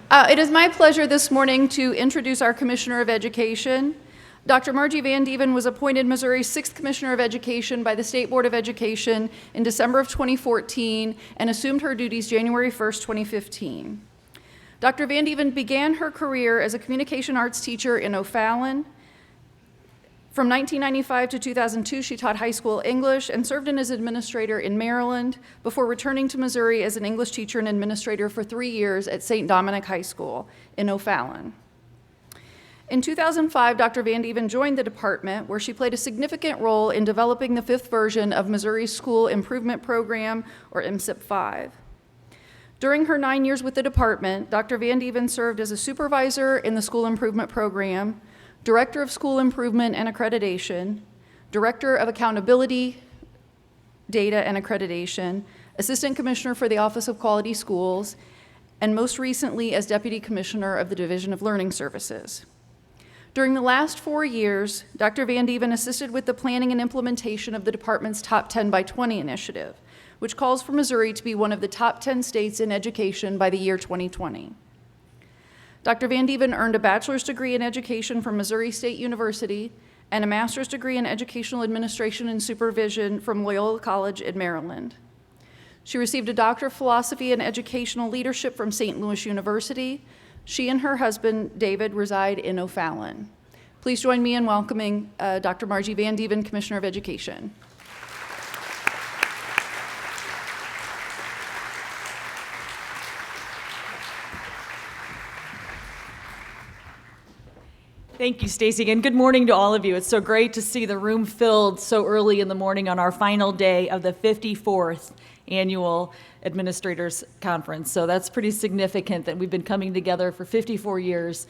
It is my pleasure this morning to introduce our Commissioner of Education. Dr. Margie Vandeven was appointed Missouri's 6th Commissioner of Education by the State Board of Education in December of 2014 and assumed her duties January 1st, 2015. Dr. Vandeven began her career as a communication arts teacher in O'Fallon. From 1995 to 2002, she taught high school English and served as administrator in Maryland before returning to Missouri as an English teacher and administrator for 3 years at St. Dominic High School in O'Fallon. In 2005, Dr. Vandeven joined the department, where she played a significant role in developing the 5th version of Missouri's School Improvement Program, or MSIP 5. During her 9 years with the department, Dr. Vandeven served as a supervisor in the School Improvement Program, Director of School Improvement and Accreditation, Director of Accountability, Data and Accreditation, Assistant Commissioner for the Office of Quality Schools, and most recently as Deputy Commissioner of the Division of Learning Services. During the last 4 years, Dr. Vandeven assisted with the planning and implementation of the department's Top 10 by 20 initiative, which calls for Missouri to be one of the top 10 states in education by the year 2020. Dr. Vandeven earned a bachelor's degree in education from Missouri State University and a master's degree in educational administration and supervision from Loyola College in Maryland. She received a doctor of philosophy and educational leadership from St. Louis University. She and her husband, David, reside in O'Fallon. Please join me in welcoming Dr. Margie Vandeven, Commissioner of Education. Thank you, Stacy, and good morning to all of you. It's so great to see the room filled so early in the morning on our final day of the 54th Annual Administrators Conference. So that's pretty significant that we've been coming together for 54 years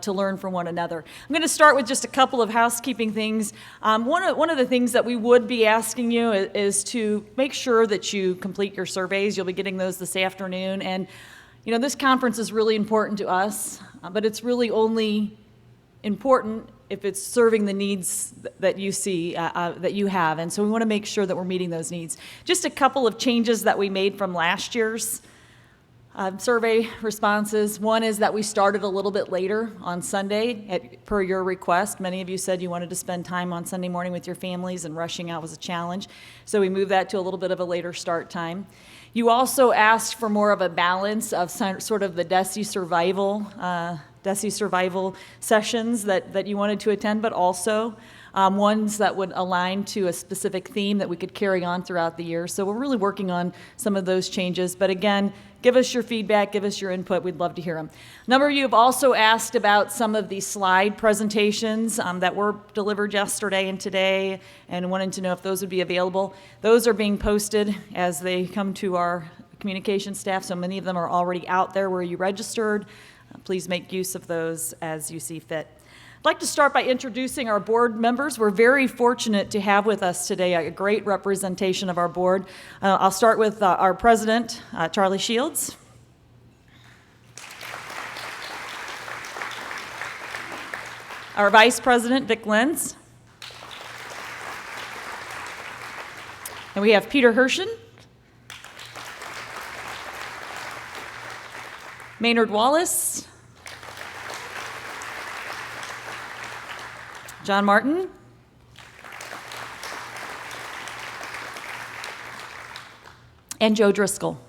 to learn from one another. I'm going to start with just a couple of housekeeping things. One of the things that we would be asking you is to make sure that you complete your surveys. You'll be getting those this afternoon. And, you know, this conference is really important to us, but it's really only important if it's serving the needs that you see, that you have. And so we want to make sure that we're meeting those needs. Just a couple of changes that we made from last year's survey responses. One is that we started a little bit later on Sunday per your request. Many of you said you wanted to spend time on Sunday morning with your families, and rushing out was a challenge. So we moved that to a little bit of a later start time. You also asked for more of a balance of sort of the DESE survival sessions that you wanted to attend, but also ones that would align to a specific theme that we could carry on throughout the year. So we're really working on some of those changes. But again, give us your feedback, give us your input. We'd love to hear them. A number of you have also asked about some of the slide presentations that were delivered yesterday and today, and wanted to know if those would be available. Those are being posted as they come to our communication staff, so many of them are already out there where you registered. Please make use of those as you see fit. I'd like to start by introducing our board members. We're very fortunate to have with us today a great representation of our board. I'll start with our president, Charlie Shields. Our vice president, Vic Lenz. And we have Peter Hershen. Maynard Wallace. John Martin. And Joe Driscoll.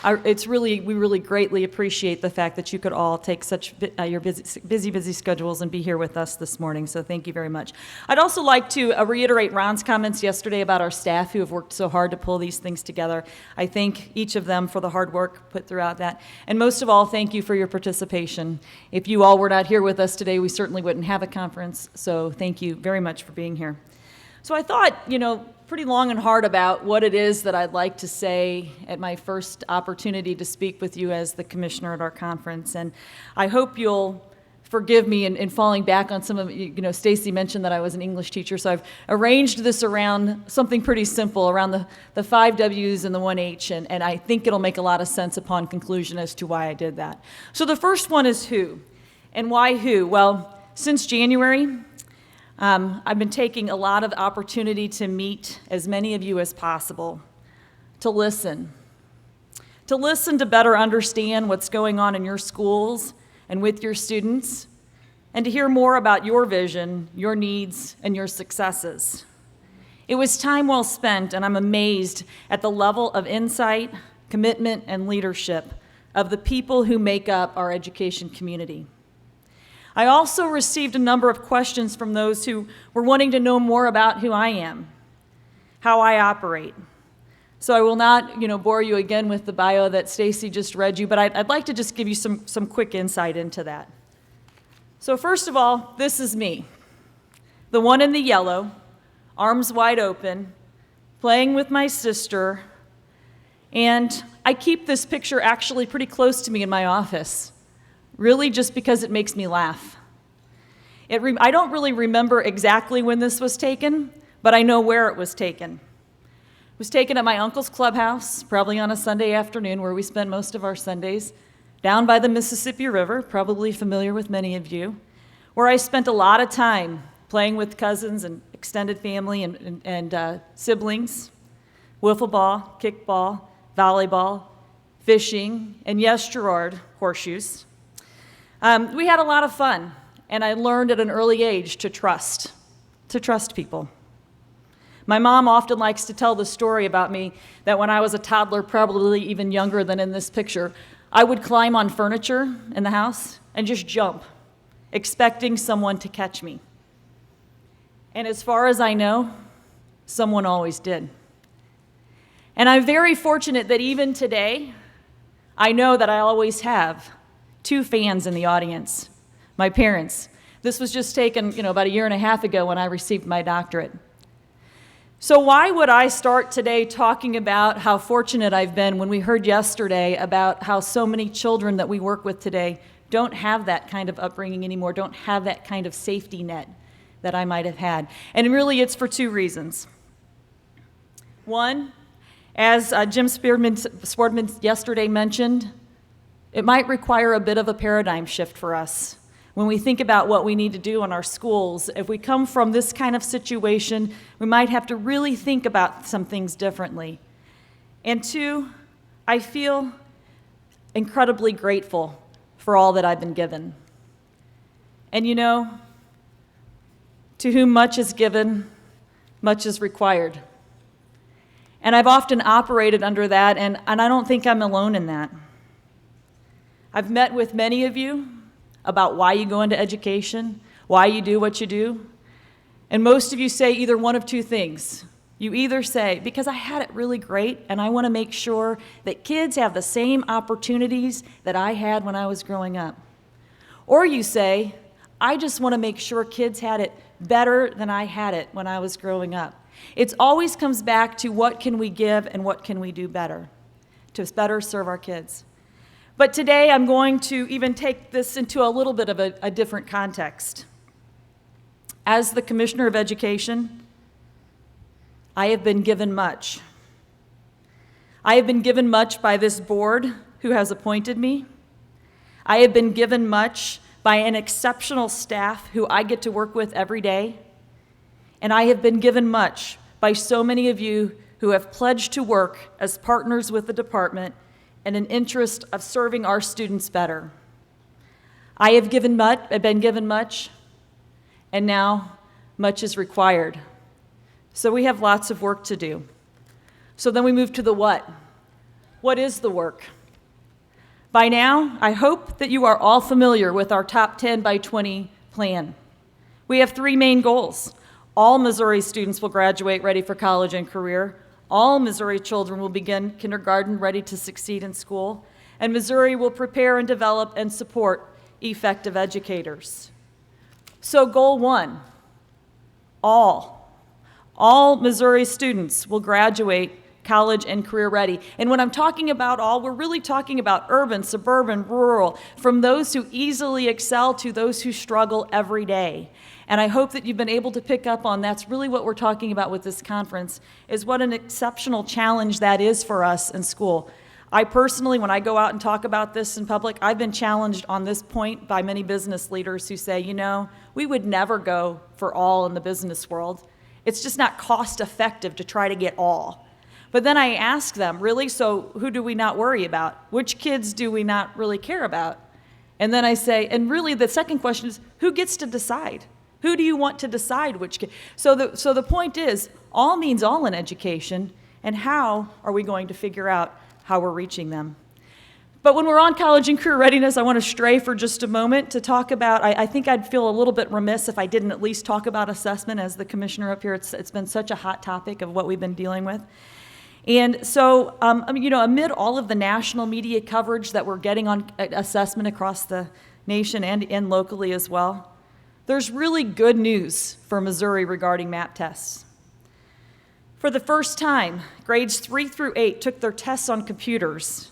We really greatly appreciate the fact that you could all take such your busy schedules and be here with us this morning, so thank you very much. I'd also like to reiterate Ron's comments yesterday about our staff who have worked so hard to pull these things together. I thank each of them for the hard work put throughout that, and most of all, thank you for your participation. If you all were not here with us today, we certainly wouldn't have a conference, so thank you very much for being here. So I thought, pretty long and hard about what it is that I'd like to say at my first opportunity to speak with you as the commissioner at our conference. And I hope you'll forgive me in falling back on some of, Stacy mentioned that I was an English teacher, so I've arranged this around something pretty simple, around the 5 W's and the 1 H, and I think it'll make a lot of sense upon conclusion as to why I did that. So the first one is who. And why who? Well, since January, I've been taking a lot of opportunity to meet as many of you as possible, to listen, to listen to better understand what's going on in your schools and with your students, and to hear more about your vision, your needs, and your successes. It was time well spent, and I'm amazed at the level of insight, commitment, and leadership of the people who make up our education community. I also received a number of questions from those who were wanting to know more about who I am, how I operate. So I will not, bore you again with the bio that Stacy just read you, but I'd like to just give you some quick insight into that. So first of all, this is me, the one in the yellow, arms wide open, playing with my sister, and I keep this picture actually pretty close to me in my office, really just because it makes me laugh. I don't really remember exactly when this was taken, but I know where it was taken. It was taken at my uncle's clubhouse, probably on a Sunday afternoon where we spend most of our Sundays, down by the Mississippi River, probably familiar with many of you, where I spent a lot of time playing with cousins and extended family and siblings, wiffle ball, kickball, volleyball, fishing, and yes, Gerard, horseshoes. We had a lot of fun, and I learned at an early age to trust people. My mom often likes to tell the story about me that when I was a toddler, probably even younger than in this picture, I would climb on furniture in the house and just jump, expecting someone to catch me. And as far as I know, someone always did. And I'm very fortunate that even today, I know that I always have two fans in the audience, my parents. This was just taken, about a year and a half ago when I received my doctorate. So why would I start today talking about how fortunate I've been when we heard yesterday about how so many children that we work with today don't have that kind of upbringing anymore, don't have that kind of safety net that I might have had? And really, it's for two reasons. One, as Jim Swardman yesterday mentioned, it might require a bit of a paradigm shift for us. When we think about what we need to do in our schools, if we come from this kind of situation, we might have to really think about some things differently. And two, I feel incredibly grateful for all that I've been given. And to whom much is given, much is required. And I've often operated under that, and I don't think I'm alone in that. I've met with many of you about why you go into education, why you do what you do. And most of you say either one of two things. You either say, because I had it really great and I want to make sure that kids have the same opportunities that I had when I was growing up. Or you say, I just want to make sure kids had it better than I had it when I was growing up. It always comes back to what can we give and what can we do better to better serve our kids. But today I'm going to even take this into a little bit of a different context. As the Commissioner of Education, I have been given much. I have been given much by this board who has appointed me. I have been given much by an exceptional staff who I get to work with every day. And I have been given much by so many of you who have pledged to work as partners with the department in an interest of serving our students better. I've been given much, and now much is required. So we have lots of work to do. So then we move to the what. What is the work? By now, I hope that you are all familiar with our Top 10 by 20 plan. We have three main goals. All Missouri students will graduate ready for college and career. All Missouri children will begin kindergarten ready to succeed in school, and Missouri will prepare and develop and support effective educators. So goal one, all Missouri students will graduate college and career ready. And when I'm talking about all, we're really talking about urban, suburban, rural, from those who easily excel to those who struggle every day. And I hope that you've been able to pick up on that's really what we're talking about with this conference, is what an exceptional challenge that is for us in school. I personally, when I go out and talk about this in public, I've been challenged on this point by many business leaders who say, we would never go for all in the business world. It's just not cost effective to try to get all. But then I ask them, really, so who do we not worry about? Which kids do we not really care about? And then I say, and really the second question is, who gets to decide? Who do you want to decide which kid? So the point is, all means all in education, and how are we going to figure out how we're reaching them? But when we're on college and career readiness, I want to stray for just a moment to talk about, I think I'd feel a little bit remiss if I didn't at least talk about assessment as the commissioner up here. It's been such a hot topic of what we've been dealing with. And so, amid all of the national media coverage that we're getting on assessment across the nation and locally as well, there's really good news for Missouri regarding MAP tests. For the first time, grades 3 through 8 took their tests on computers.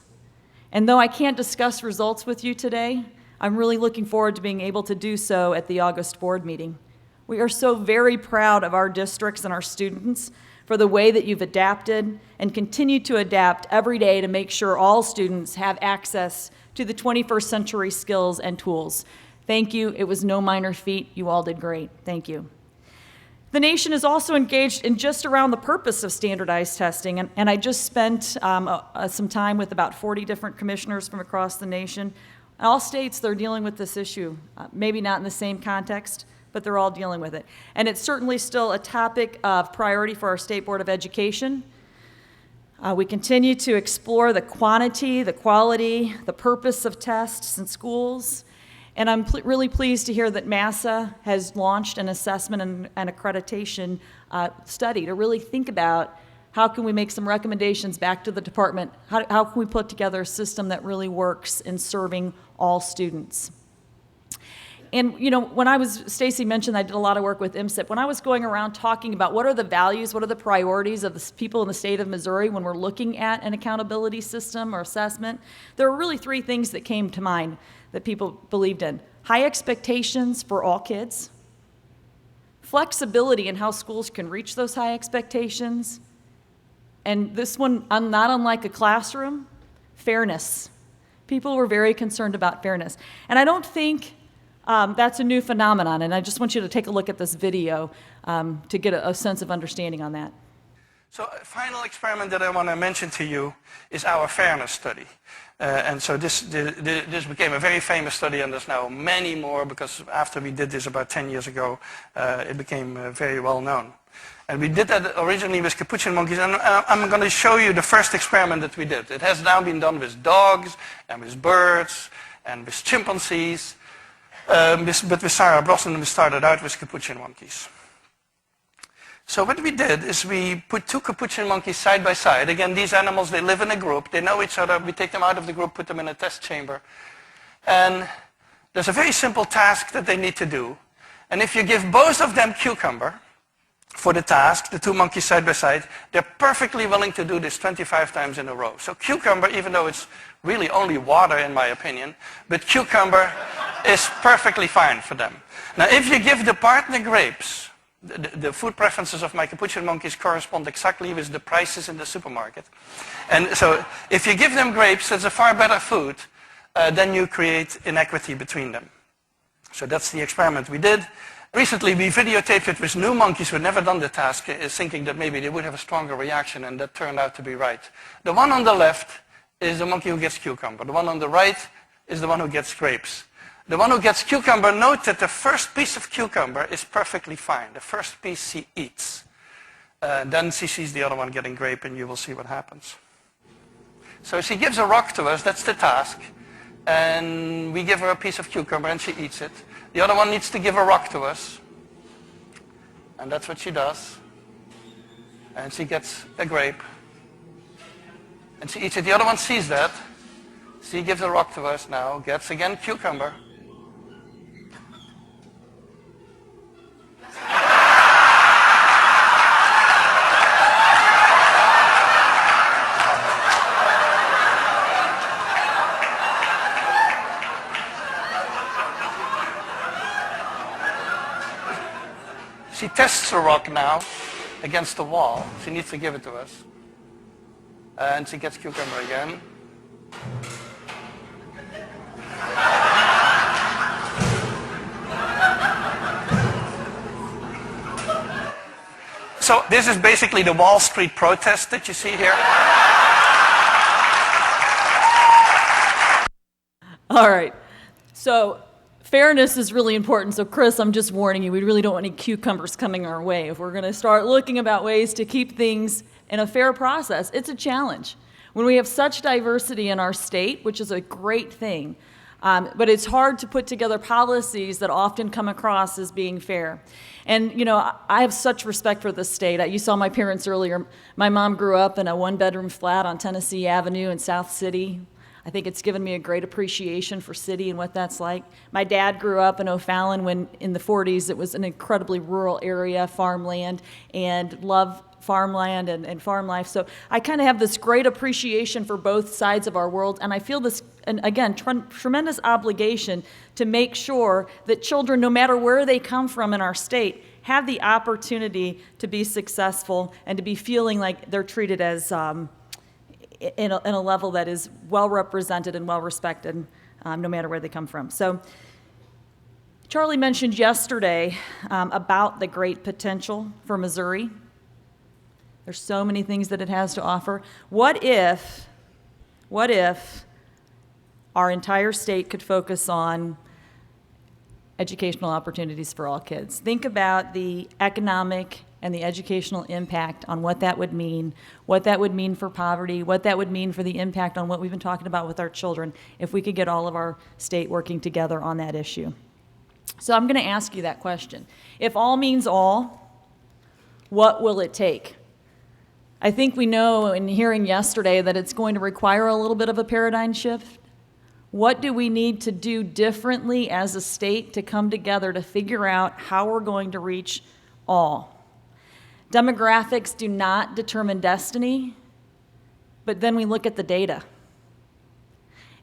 And though I can't discuss results with you today, I'm really looking forward to being able to do so at the August board meeting. We are so very proud of our districts and our students for the way that you've adapted and continue to adapt every day to make sure all students have access to the 21st century skills and tools. Thank you. It was no minor feat. You all did great. Thank you. The nation is also engaged in just around the purpose of standardized testing, and I just spent some time with about 40 different commissioners from across the nation. All states, they're dealing with this issue, maybe not in the same context, but they're all dealing with it. And it's certainly still a topic of priority for our State Board of Education. We continue to explore the quantity, the quality, the purpose of tests in schools. And I'm really pleased to hear that MASA has launched an assessment and accreditation study to really think about how can we make some recommendations back to the department, how can we put together a system that really works in serving all students. And when I was, Stacy mentioned I did a lot of work with MSIP. When I was going around talking about what are the values, what are the priorities of the people in the state of Missouri when we're looking at an accountability system or assessment, there were really 3 things that came to mind that people believed in. High expectations for all kids, flexibility in how schools can reach those high expectations, and this one, not unlike a classroom, fairness. People were very concerned about fairness. And I don't think that's a new phenomenon, and I just want you to take a look at this video to get a sense of understanding on that. So a final experiment that I want to mention to you is our fairness study. And so this became a very famous study, and there's now many more, because after we did this about 10 years ago, it became very well known. And we did that originally with capuchin monkeys, and I'm going to show you the first experiment that we did. It has now been done with dogs, and with birds, and with chimpanzees, but with Sarah Brosnan we started out with capuchin monkeys. So what we did is we put 2 capuchin monkeys side by side. Again, these animals, they live in a group. They know each other. We take them out of the group, put them in a test chamber. And there's a very simple task that they need to do. And if you give both of them cucumber for the task, the 2 monkeys side by side, they're perfectly willing to do this 25 times in a row. So cucumber, even though it's really only water in my opinion, but cucumber is perfectly fine for them. Now, if you give the partner grapes, the food preferences of my capuchin monkeys correspond exactly with the prices in the supermarket. And so if you give them grapes, that's a far better food, then you create inequity between them. So that's the experiment we did. Recently, we videotaped it with new monkeys who had never done the task, thinking that maybe they would have a stronger reaction, and that turned out to be right. The one on the left is the monkey who gets cucumber. The one on the right is the one who gets grapes. The one who gets cucumber, note that the first piece of cucumber is perfectly fine. The first piece she eats. Then she sees the other one getting grape, and you will see what happens. So she gives a rock to us, that's the task. And we give her a piece of cucumber, and she eats it. The other one needs to give a rock to us. And that's what she does. And she gets a grape. And she eats it. The other one sees that. She gives a rock to us now, gets again cucumber. She tests the rock now against the wall. She needs to give it to us. And she gets cucumber again. So this is basically the Wall Street protest that you see here. All right. So fairness is really important. So Chris, I'm just warning you, we really don't want any cucumbers coming our way. If we're going to start looking about ways to keep things in a fair process, it's a challenge. When we have such diversity in our state, which is a great thing, but it's hard to put together policies that often come across as being fair. And, you know, I have such respect for this state. You saw my parents earlier. My mom grew up in a one-bedroom flat on Tennessee Avenue in South City. I think it's given me a great appreciation for city and what that's like. My dad grew up in O'Fallon when, in the 40s, it was an incredibly rural area, farmland, and loved farmland and farm life. So I kind of have this great appreciation for both sides of our world, and I feel this, and again, tremendous obligation to make sure that children, no matter where they come from in our state, have the opportunity to be successful and to be feeling like they're treated as in a level that is well represented and well respected, no matter where they come from. So Charlie mentioned yesterday about the great potential for Missouri. There's so many things that it has to offer. What if our entire state could focus on educational opportunities for all kids? Think about the economic and the educational impact on what that would mean for poverty, what that would mean for the impact on what we've been talking about with our children if we could get all of our state working together on that issue. So I'm going to ask you that question. If all means all, what will it take? I think we know in hearing yesterday that it's going to require a little bit of a paradigm shift. What do we need to do differently as a state to come together to figure out how we're going to reach all? Demographics do not determine destiny, but then we look at the data.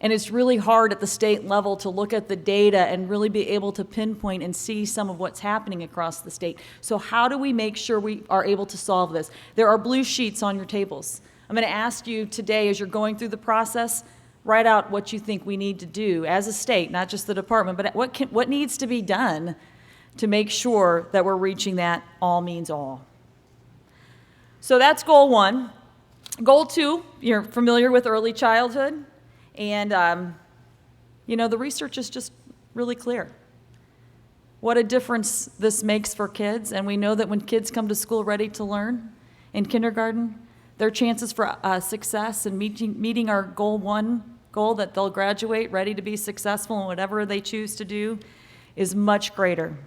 And it's really hard at the state level to look at the data and really be able to pinpoint and see some of what's happening across the state. So how do we make sure we are able to solve this? There are blue sheets on your tables. I'm going to ask you today, as you're going through the process, write out what you think we need to do as a state, not just the department, but what needs to be done to make sure that we're reaching that all means all. So that's goal one. Goal two, you're familiar with early childhood, and you know, the research is just really clear. What a difference this makes for kids, and we know that when kids come to school ready to learn in kindergarten, their chances for success and meeting our goal one goal, that they'll graduate ready to be successful in whatever they choose to do, is much greater.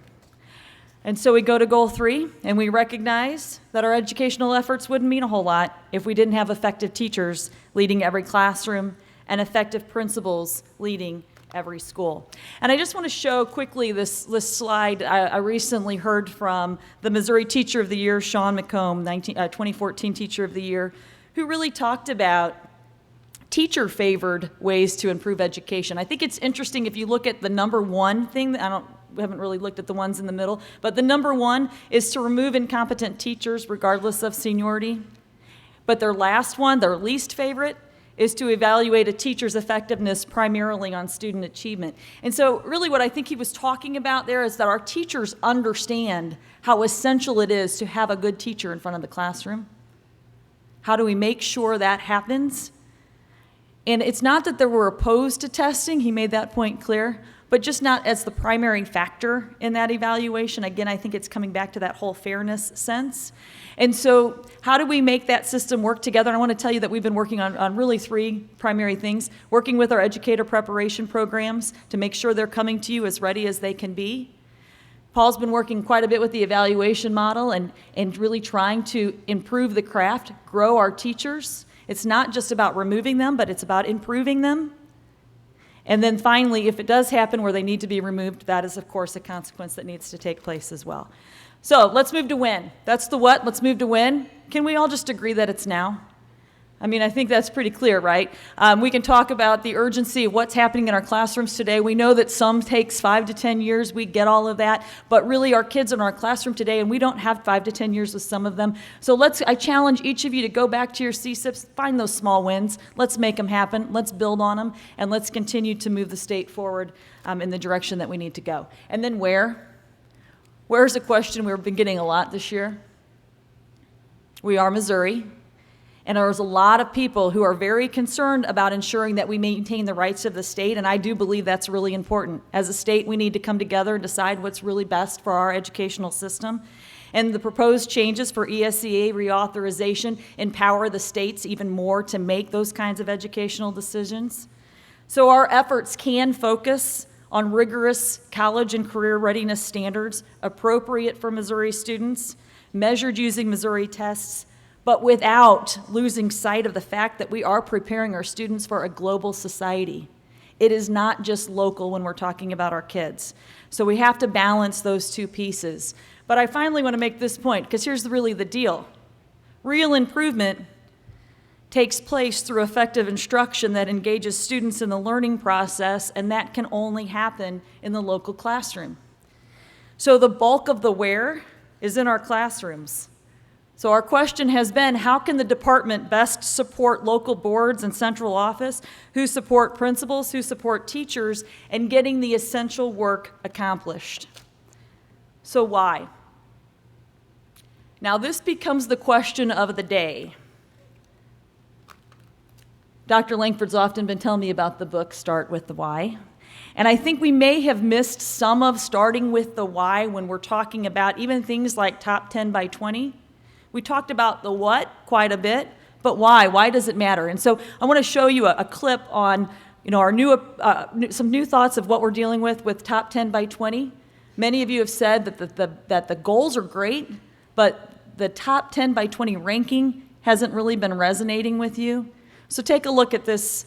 And so we go to goal three, and we recognize that our educational efforts wouldn't mean a whole lot if we didn't have effective teachers leading every classroom and effective principals leading every school. And I just want to show quickly this slide. I recently heard from the Missouri Teacher of the Year, Sean McComb, 2014 Teacher of the Year, who really talked about teacher-favored ways to improve education. I think it's interesting if you look at the number one thing, we haven't really looked at the ones in the middle, but the number one is to remove incompetent teachers regardless of seniority. But their last one, their least favorite, is to evaluate a teacher's effectiveness primarily on student achievement. And so really what I think he was talking about there is that our teachers understand how essential it is to have a good teacher in front of the classroom. How do we make sure that happens? And it's not that they were opposed to testing, he made that point clear, but just not as the primary factor in that evaluation. Again, I think it's coming back to that whole fairness sense. And so how do we make that system work together? And I want to tell you that we've been working on really three primary things. Working with our educator preparation programs to make sure they're coming to you as ready as they can be. Paul's been working quite a bit with the evaluation model and really trying to improve the craft, grow our teachers. It's not just about removing them, but it's about improving them. And then finally, if it does happen where they need to be removed, that is, of course, a consequence that needs to take place as well. So let's move to when. That's the what, let's move to when. Can we all just agree that it's now? I mean, I think that's pretty clear, right? We can talk about the urgency of what's happening in our classrooms today. We know that some takes 5 to 10 years. We get all of that. But really, our kids in our classroom today, and we don't have 5 to 10 years with some of them. So I challenge each of you to go back to your CSIPs, find those small wins. Let's make them happen. Let's build on them. And let's continue to move the state forward in the direction that we need to go. And then where? Where's a question we've been getting a lot this year? We are Missouri, and there's a lot of people who are very concerned about ensuring that we maintain the rights of the state, and I do believe that's really important. As a state, we need to come together and decide what's really best for our educational system. And the proposed changes for ESEA reauthorization empower the states even more to make those kinds of educational decisions. So our efforts can focus on rigorous college and career readiness standards appropriate for Missouri students, measured using Missouri tests, but without losing sight of the fact that we are preparing our students for a global society. It is not just local when we're talking about our kids. So we have to balance those two pieces. But I finally want to make this point, because here's really the deal. Real improvement takes place through effective instruction that engages students in the learning process, and that can only happen in the local classroom. So the bulk of the where is in our classrooms. So our question has been, how can the department best support local boards and central office who support principals, who support teachers, and getting the essential work accomplished? So why? Now this becomes the question of the day. Dr. Langford's often been telling me about the book, Start with the Why. And I think we may have missed some of starting with the why when we're talking about even things like top 10 by 20. We talked about the what quite a bit, but why? Why does it matter? And so I want to show you a clip on our some new thoughts of what we're dealing with top 10 by 20. Many of you have said that the goals are great, but the top 10 by 20 ranking hasn't really been resonating with you. So take a look at this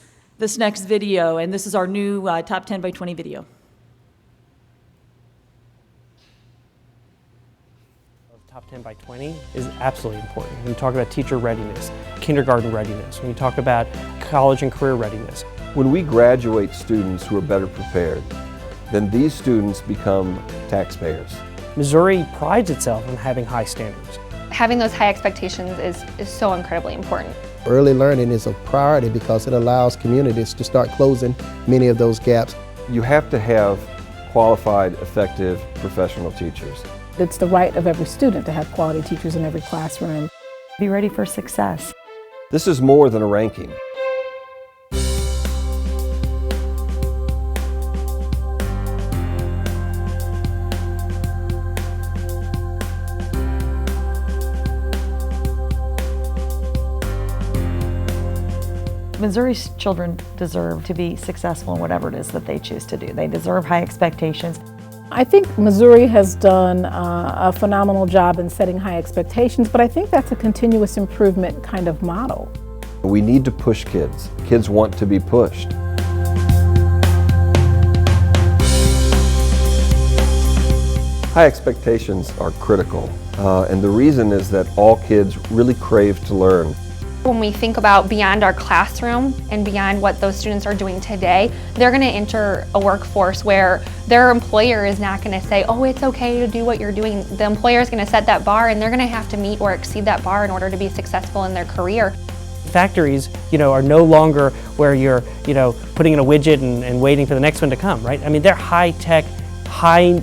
next video, and this is our new top 10 by 20 video. Top 10 by 20 is absolutely important. When you talk about teacher readiness, kindergarten readiness, when you talk about college and career readiness. When we graduate students who are better prepared, then these students become taxpayers. Missouri prides itself on having high standards. Having those high expectations is so incredibly important. Early learning is a priority because it allows communities to start closing many of those gaps. You have to have qualified, effective, professional teachers. It's the right of every student to have quality teachers in every classroom. Be ready for success. This is more than a ranking. Missouri's children deserve to be successful in whatever it is that they choose to do. They deserve high expectations. I think Missouri has done a phenomenal job in setting high expectations, but I think that's a continuous improvement kind of model. We need to push kids. Kids want to be pushed. High expectations are critical, and the reason is that all kids really crave to learn. When we think about beyond our classroom and beyond what those students are doing today, they're going to enter a workforce where their employer is not going to say, oh, it's okay to do what you're doing. The employer is going to set that bar, and they're going to have to meet or exceed that bar in order to be successful in their career. Factories, are no longer where you're, putting in a widget and waiting for the next one to come, right? I mean, they're high tech, high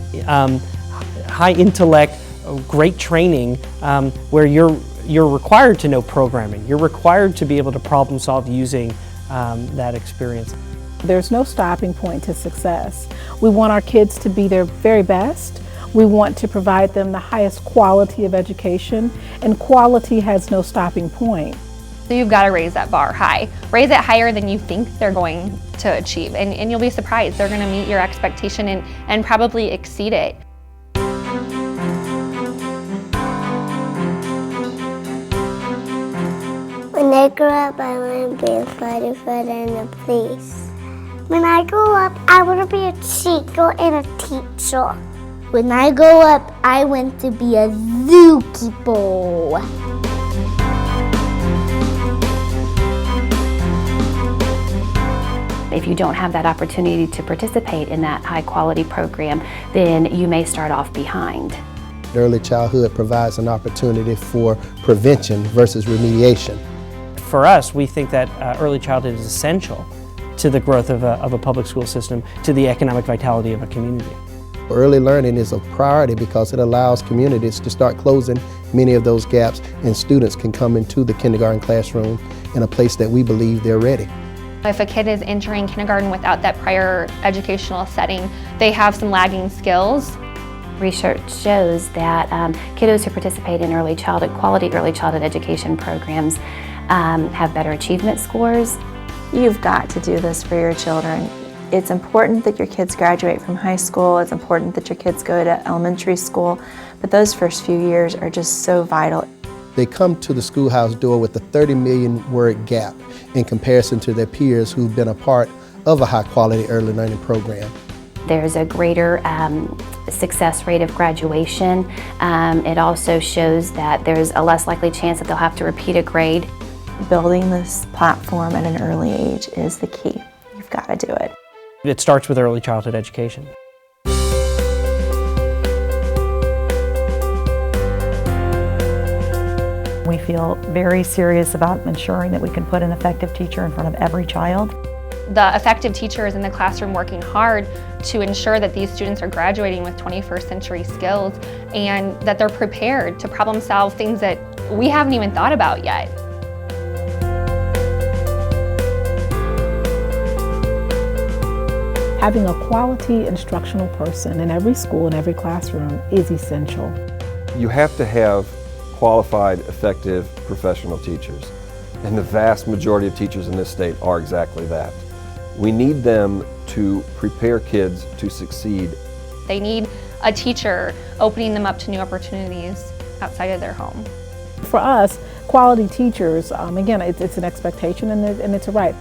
intellect, great training, where you're required to know programming. You're required to be able to problem solve using that experience. There's no stopping point to success. We want our kids to be their very best. We want to provide them the highest quality of education, and quality has no stopping point. So you've got to raise that bar high. Raise it higher than you think they're going to achieve, and you'll be surprised. They're going to meet your expectation and probably exceed it. When I grow up, I want to be a firefighter and a police. When I grow up, I want to be a teacher and a teacher. When I grow up, I want to be a zookeeper. If you don't have that opportunity to participate in that high quality program, then you may start off behind. Early childhood provides an opportunity for prevention versus remediation. For us, we think that early childhood is essential to the growth of a public school system, to the economic vitality of a community. Early learning is a priority because it allows communities to start closing many of those gaps, and students can come into the kindergarten classroom in a place that we believe they're ready. If a kid is entering kindergarten without that prior educational setting, they have some lagging skills. Research shows that kiddos who participate in quality early childhood education programs have better achievement scores. You've got to do this for your children. It's important that your kids graduate from high school. It's important that your kids go to elementary school, but those first few years are just so vital. They come to the schoolhouse door with a 30 million word gap in comparison to their peers who've been a part of a high quality early learning program. There's a greater success rate of graduation. It also shows that there's a less likely chance that they'll have to repeat a grade. Building this platform at an early age is the key. You've got to do it. It starts with early childhood education. We feel very serious about ensuring that we can put an effective teacher in front of every child. The effective teacher is in the classroom working hard to ensure that these students are graduating with 21st century skills and that they're prepared to problem solve things that we haven't even thought about yet. Having a quality instructional person in every school and every classroom is essential. You have to have qualified, effective, professional teachers. And the vast majority of teachers in this state are exactly that. We need them to prepare kids to succeed. They need a teacher opening them up to new opportunities outside of their home. For us, quality teachers, again, it's an expectation and it's a right.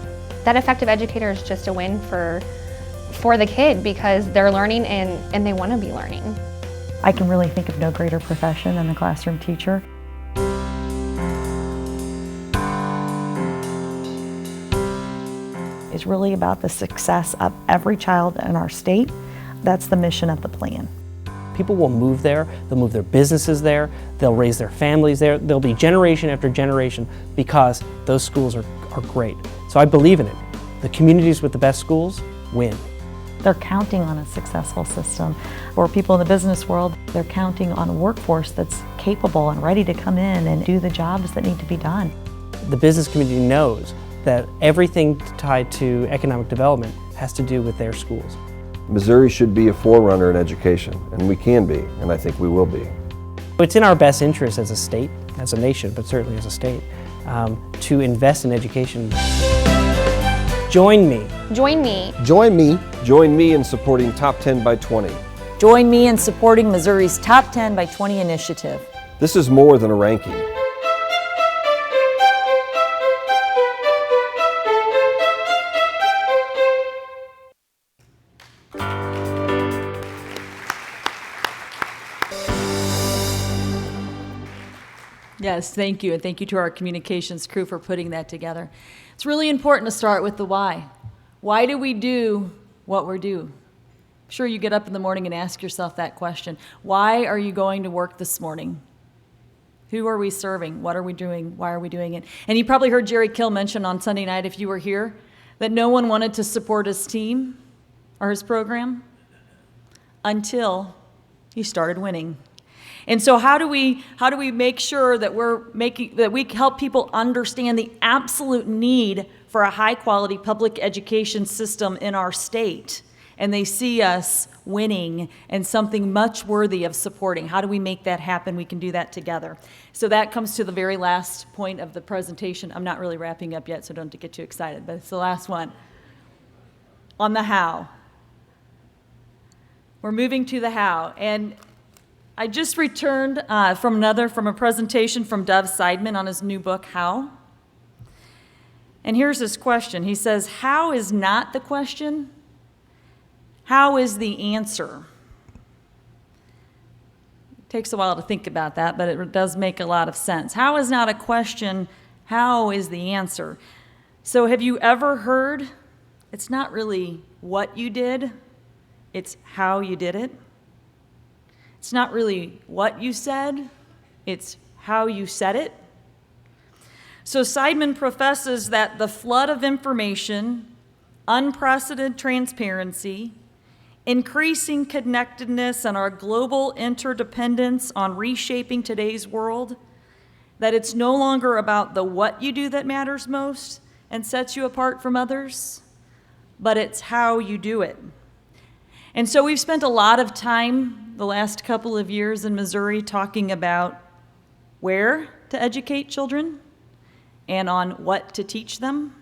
That effective educator is just a win for the kid because they're learning and they want to be learning. I can really think of no greater profession than the classroom teacher. It's really about the success of every child in our state. That's the mission of the plan. People will move there, they'll move their businesses there, they'll raise their families there. There'll be generation after generation because those schools are great. So I believe in it. The communities with the best schools win. They're counting on a successful system. For people in the business world, they're counting on a workforce that's capable and ready to come in and do the jobs that need to be done. The business community knows that everything tied to economic development has to do with their schools. Missouri should be a forerunner in education, and we can be, and I think we will be. It's in our best interest as a state, as a nation, but certainly as a state, to invest in education. Join me. Join me. Join me. Join me in supporting Top 10 by 20. Join me in supporting Missouri's Top 10 by 20 initiative. This is more than a ranking. Yes, thank you, and thank you to our communications crew for putting that together. It's really important to start with the why. Why do we do what we do? I'm sure you get up in the morning and ask yourself that question. Why are you going to work this morning? Who are we serving? What are we doing? Why are we doing it? And you probably heard Jerry Kill mention on Sunday night, if you were here, that no one wanted to support his team or his program until he started winning. And so how do we make sure that we help people understand the absolute need for a high quality public education system in our state, and they see us winning and something much worthy of supporting? How do we make that happen? We can do that together. So that comes to the very last point of the presentation. I'm not really wrapping up yet, so don't get too excited, but it's the last one. On the how. We're moving to the how. And I just returned from a presentation from Dov Seidman on his new book, How. And here's his question. He says, how is not the question, how is the answer? It takes a while to think about that, but it does make a lot of sense. How is not a question, how is the answer? So have you ever heard, it's not really what you did, it's how you did it? It's not really what you said, it's how you said it. So Seidman professes that the flood of information, unprecedented transparency, increasing connectedness and our global interdependence on reshaping today's world, that it's no longer about the what you do that matters most and sets you apart from others, but it's how you do it. And so we've spent a lot of time the last couple of years in Missouri talking about where to educate children and on what to teach them.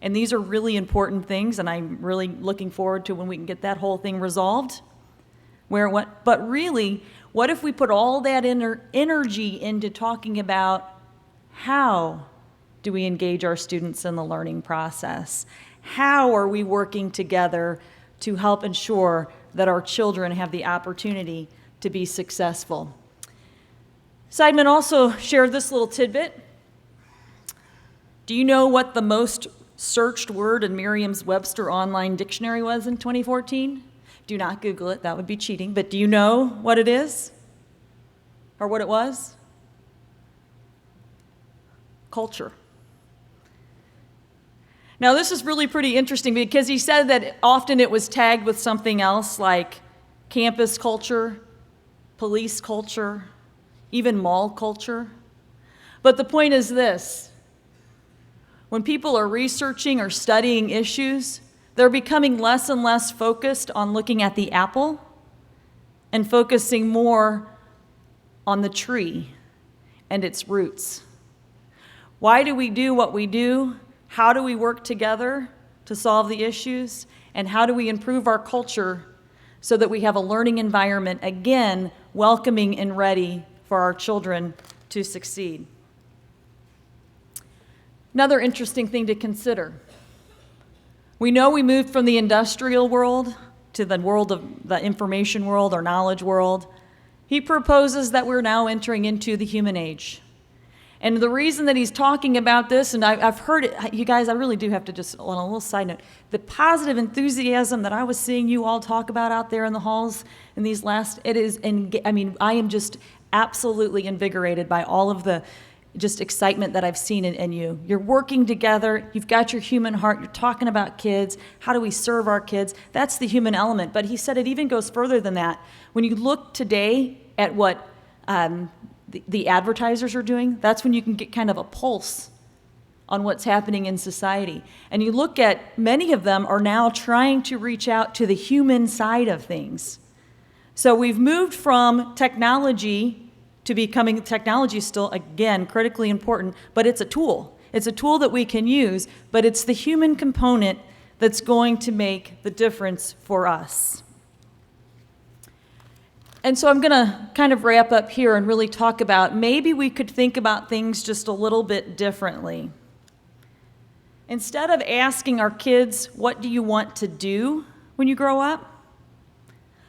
And these are really important things, and I'm really looking forward to when we can get that whole thing resolved. But really, what if we put all that energy into talking about how do we engage our students in the learning process? How are we working together to help ensure that our children have the opportunity to be successful? Seidman also shared this little tidbit. Do you know what the most searched word in Merriam-Webster online dictionary was in 2014? Do not Google it, that would be cheating, but do you know what it is? Or what it was? Culture. Now this is really pretty interesting because he said that often it was tagged with something else like campus culture, police culture, even mall culture. But the point is this: when people are researching or studying issues, they're becoming less and less focused on looking at the apple and focusing more on the tree and its roots. Why do we do what we do? How do we work together to solve the issues? And how do we improve our culture so that we have a learning environment, again, welcoming and ready for our children to succeed? Another interesting thing to consider. We know we moved from the industrial world to the world of the information world or knowledge world. He proposes that we're now entering into the human age. And the reason that he's talking about this, and I've heard it, you guys, I really do have to just, on a little side note, the positive enthusiasm that I was seeing you all talk about out there in the halls in these last, it is, I mean, I am just absolutely invigorated by all of the just excitement that I've seen in you. You're working together, you've got your human heart, you're talking about kids, how do we serve our kids? That's the human element. But he said it even goes further than that. When you look today at what the advertisers are doing, that's when you can get kind of a pulse on what's happening in society. And you look at, many of them are now trying to reach out to the human side of things. So we've moved from technology to becoming, technology is still, again, critically important, but it's a tool. It's a tool that we can use, but it's the human component that's going to make the difference for us. And so I'm going to kind of wrap up here and really talk about maybe we could think about things just a little bit differently. Instead of asking our kids, what do you want to do when you grow up?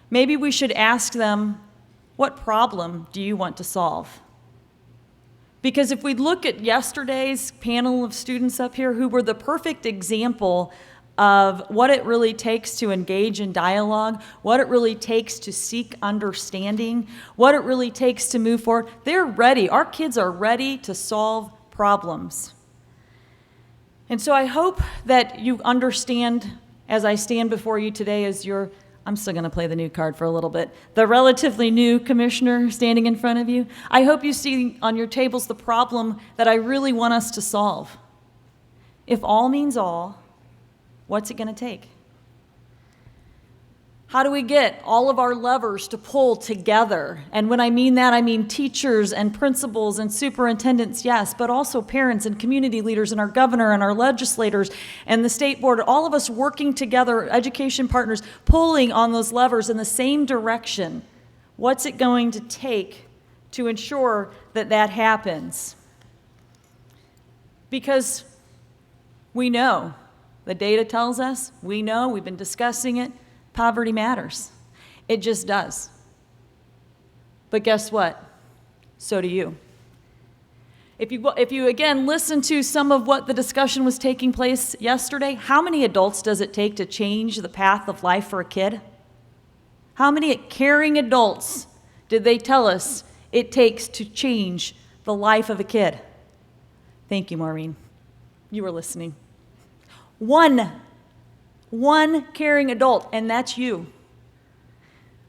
Maybe we should ask them, what problem do you want to solve? Because if we look at yesterday's panel of students up here who were the perfect example of what it really takes to engage in dialogue, what it really takes to seek understanding, what it really takes to move forward, they're ready. Our kids are ready to solve problems. And so I hope that you understand, as I stand before you today as your, I'm still going to play the new card for a little bit, the relatively new commissioner standing in front of you. I hope you see on your tables the problem that I really want us to solve. If all means all, what's it going to take? How do we get all of our levers to pull together? And when I mean that, I mean teachers and principals and superintendents, yes, but also parents and community leaders and our governor and our legislators and the state board, all of us working together, education partners, pulling on those levers in the same direction. What's it going to take to ensure that that happens? Because we know, the data tells us, we know, we've been discussing it, poverty matters. It just does. But guess what? So do you. If you again listen to some of what the discussion was taking place yesterday, how many adults does it take to change the path of life for a kid? How many caring adults did they tell us it takes to change the life of a kid? Thank you, Maureen. You were listening. One caring adult, and that's you.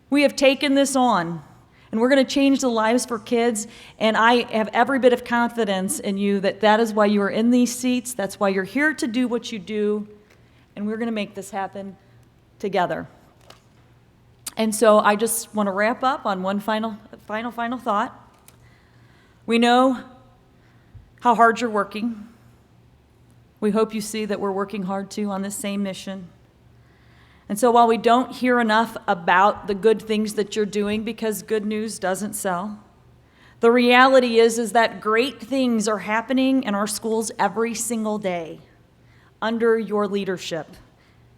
We have taken this on, and we're going to change the lives for kids, and I have every bit of confidence in you that that is why you are in these seats, that's why you're here to do what you do, and we're going to make this happen together. And so I just want to wrap up on one final thought. We know how hard you're working. We hope you see that we're working hard too on this same mission. And so while we don't hear enough about the good things that you're doing because good news doesn't sell, the reality is that great things are happening in our schools every single day under your leadership.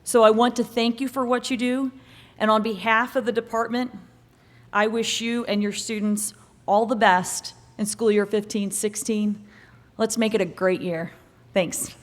So I want to thank you for what you do, and on behalf of the department, I wish you and your students all the best in school year 15-16. Let's make it a great year. Thanks.